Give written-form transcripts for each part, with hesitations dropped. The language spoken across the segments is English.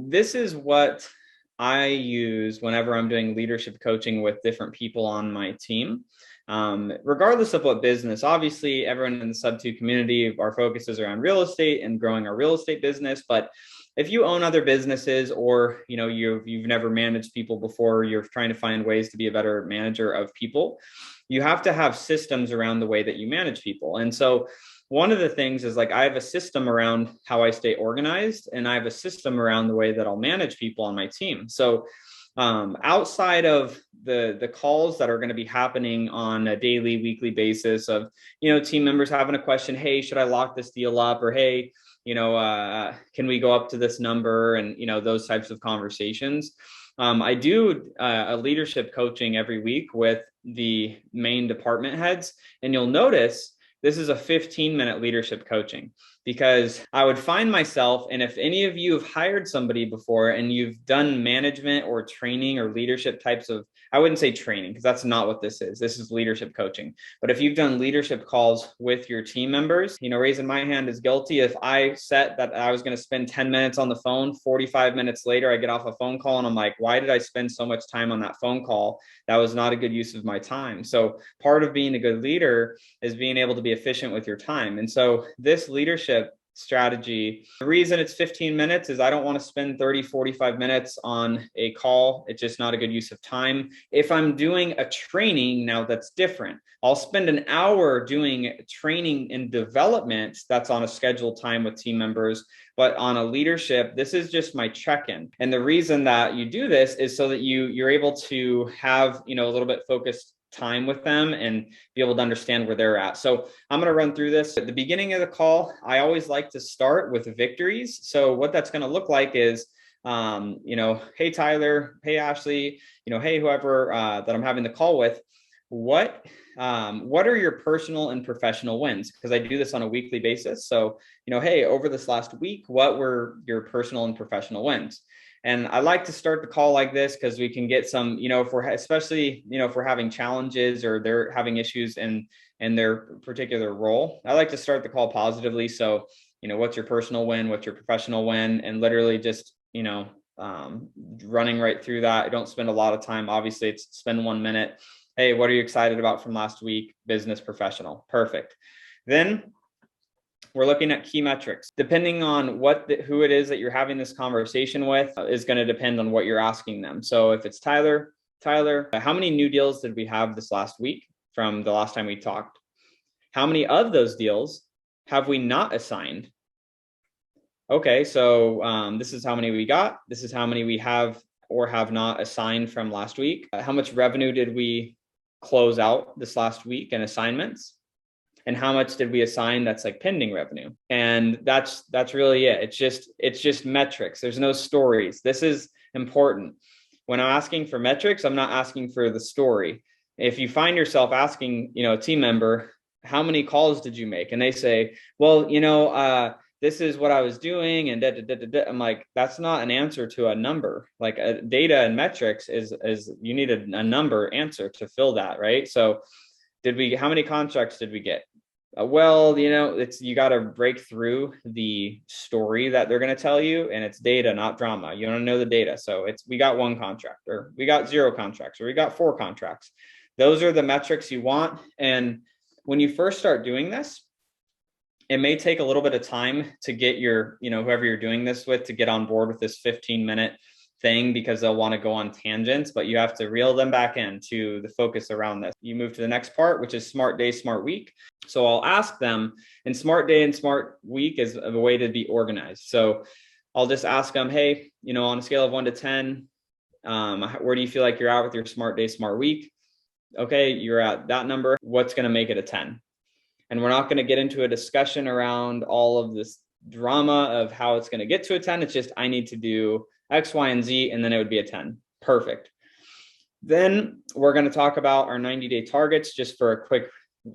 This is what I use whenever I'm doing leadership coaching with different people on my team. Regardless of what business, obviously everyone in the Sub-2 community, our focus is around real estate and growing our real estate business. But if you own other businesses, or you've never managed people before, you're trying to find ways to be a better manager of people, you have to have systems around the way that you manage people. And so one of the things is, like, I have a system around how I stay organized, and I have a system around the way that I'll manage people on my team. So outside of the calls that are going to be happening on a daily, weekly basis of, team members having a question, hey, should I lock this deal up? Or, hey, can we go up to this number? And, those types of conversations. I do a leadership coaching every week with the main department heads. And you'll notice this is a 15-minute leadership coaching, because I would find myself, and if any of you have hired somebody before and you've done management or training or leadership types of, I wouldn't say training, because that's not what this is. This is leadership coaching. But if you've done leadership calls with your team members, raising my hand is guilty. If I set that I was going to spend 10 minutes on the phone, 45 minutes later, I get off a phone call and I'm like, why did I spend so much time on that phone call? That was not a good use of my time. So part of being a good leader is being able to be efficient with your time. And so this leadership strategy, the reason it's 15 minutes is I don't want to spend 30, 45 minutes on a call. It's just not a good use of time. If I'm doing a training, now that's different. I'll spend an hour doing training and development that's on a scheduled time with team members. But on a leadership, this is just my check-in. And the reason that you do this is so that you're able to have, a little bit focused time with them and be able to understand where they're at. So I'm going to run through this. At the beginning of the call, I always like to start with victories. So what that's going to look like is, hey, Tyler, hey, Ashley, hey, whoever that I'm having the call with, what are your personal and professional wins? Because I do this on a weekly basis. So, hey, over this last week, what were your personal and professional wins? And I like to start the call like this because we can get some, if we're having challenges or they're having issues in their particular role, I like to start the call positively. So, what's your personal win? What's your professional win? And literally just, running right through that. I don't spend a lot of time. Obviously, it's spend 1 minute. Hey, what are you excited about from last week? Business, professional. Perfect. Then we're looking at key metrics. Depending on who it is that you're having this conversation with is going to depend on what you're asking them. So if it's Tyler, how many new deals did we have this last week from the last time we talked? How many of those deals have we not assigned? Okay, so this is how many we got. This is how many we have or have not assigned from last week. How much revenue did we close out this last week in assignments? And how much did we assign that's like pending revenue? And that's really it. It's just metrics. There's no stories. This is important. When I'm asking for metrics, I'm not asking for the story. If you find yourself asking, a team member, how many calls did you make? And they say, well, this is what I was doing, and I'm like, that's not an answer to a number. Like data and metrics is you need a number answer to fill that, right? So how many contracts did we get? Well, you got to break through the story that they're going to tell you, and it's data, not drama. You want to know the data. So we got 1 contract, or we got 0 contracts, or we got 4 contracts. Those are the metrics you want. And when you first start doing this, it may take a little bit of time to get your, whoever you're doing this with, to get on board with this 15-minute thing, because they'll want to go on tangents, but you have to reel them back into the focus around this. You move to the next part, which is smart day, smart week. So I'll ask them, and smart day and smart week is a way to be organized. So I'll just ask them, hey, on a scale of 1 to 10, where do you feel like you're at with your smart day, smart week? Okay, you're at that number. What's going to make it a 10? And we're not going to get into a discussion around all of this drama of how it's going to get to a 10. It's just, I need to do X, Y, and Z, and then it would be a 10. Perfect. Then we're going to talk about our 90-day targets, just for a quick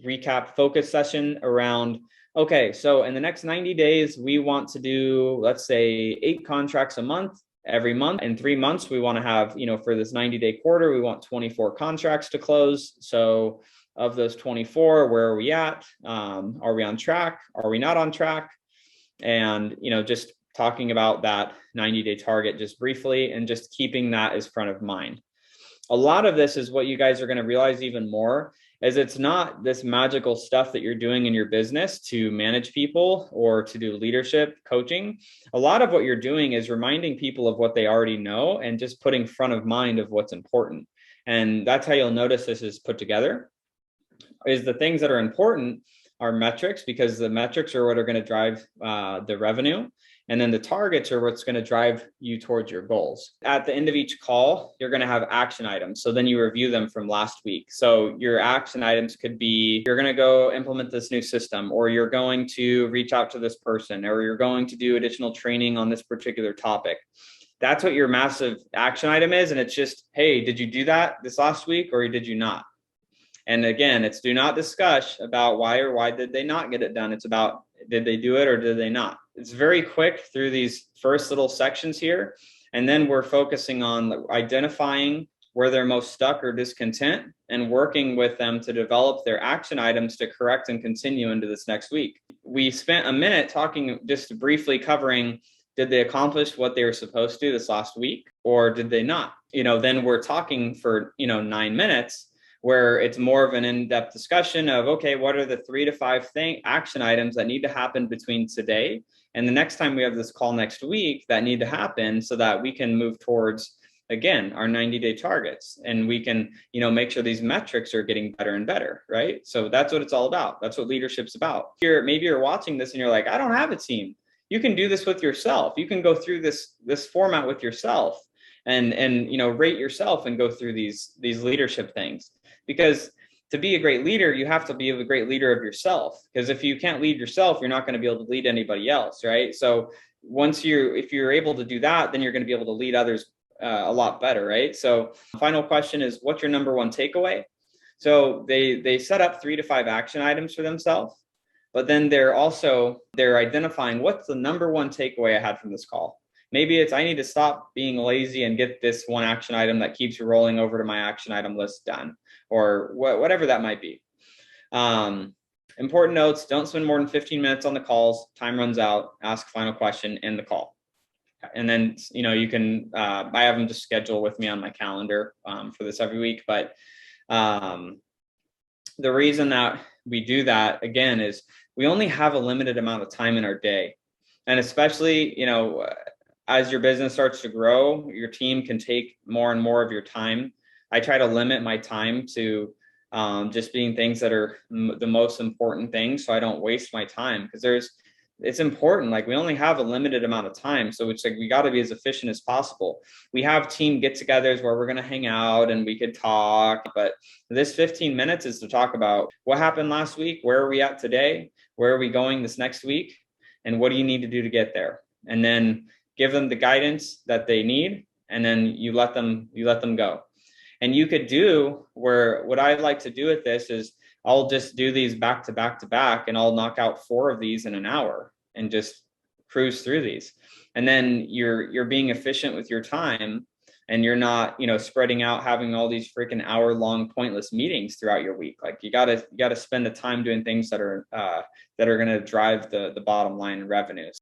recap focus session around, okay, so in the next 90 days, we want to do, let's say, 8 contracts a month. Every month. In 3 months, we want to have, for this 90-day quarter, we want 24 contracts to close. So of those 24, where are we at? Are we on track? Are we not on track? And, just talking about that 90-day target just briefly and just keeping that as front of mind. A lot of this is what you guys are going to realize even more is it's not this magical stuff that you're doing in your business to manage people or to do leadership coaching. A lot of what you're doing is reminding people of what they already know and just putting front of mind of what's important. And that's how you'll notice this is put together, is the things that are important are metrics, because the metrics are what are going to drive the revenue. And then the targets are what's going to drive you towards your goals. At the end of each call, you're going to have action items. So then you review them from last week. So your action items could be, you're going to go implement this new system, or you're going to reach out to this person, or you're going to do additional training on this particular topic. That's what your massive action item is. And it's just, hey, did you do that this last week or did you not? And again, it's do not discuss about why did they not get it done. It's about, did they do it or did they not? It's very quick through these first little sections here. And then we're focusing on identifying where they're most stuck or discontent and working with them to develop their action items to correct and continue into this next week. We spent a minute talking, just briefly covering, did they accomplish what they were supposed to this last week or did they not? Then we're talking for, 9 minutes, where it's more of an in-depth discussion of, okay, what are the 3 to 5 action items that need to happen between today and the next time we have this call next week that need to happen so that we can move towards, again, our 90-day targets, and we can, make sure these metrics are getting better and better, right? So that's what it's all about. That's what leadership's about. Maybe you're watching this and you're like, I don't have a team. You can do this with yourself. You can go through this format with yourself and rate yourself and go through these leadership things. Because to be a great leader, you have to be a great leader of yourself. Because if you can't lead yourself, you're not going to be able to lead anybody else, right? So if you're able to do that, then you're going to be able to lead others a lot better, right? So final question is, what's your number one takeaway? So they set up 3 to 5 action items for themselves, but then they're identifying what's the number one takeaway I had from this call. Maybe it's, I need to stop being lazy and get this one action item that keeps rolling over to my action item list done, or whatever that might be. Important notes, don't spend more than 15 minutes on the calls. Time runs out, ask final question, end the call. And then, you can, I have them just schedule with me on my calendar for this every week. But the reason that we do that, again, is we only have a limited amount of time in our day. And especially, as your business starts to grow, your team can take more and more of your time. I try to limit my time to just being things that are the most important things, so I don't waste my time, because it's important. Like, we only have a limited amount of time, so it's like we got to be as efficient as possible. We have team get-togethers where we're going to hang out and we could talk, but this 15 minutes is to talk about what happened last week, where are we at today, where are we going this next week, and what do you need to do to get there, and then give them the guidance that they need, and then you let them go. And you could do what I like to do with this is I'll just do these back to back to back, and I'll knock out 4 of these in an hour and just cruise through these. And then you're being efficient with your time, and you're not, spreading out, having all these freaking hour-long pointless meetings throughout your week. Like, you gotta spend the time doing things that are going to drive the bottom line in revenues.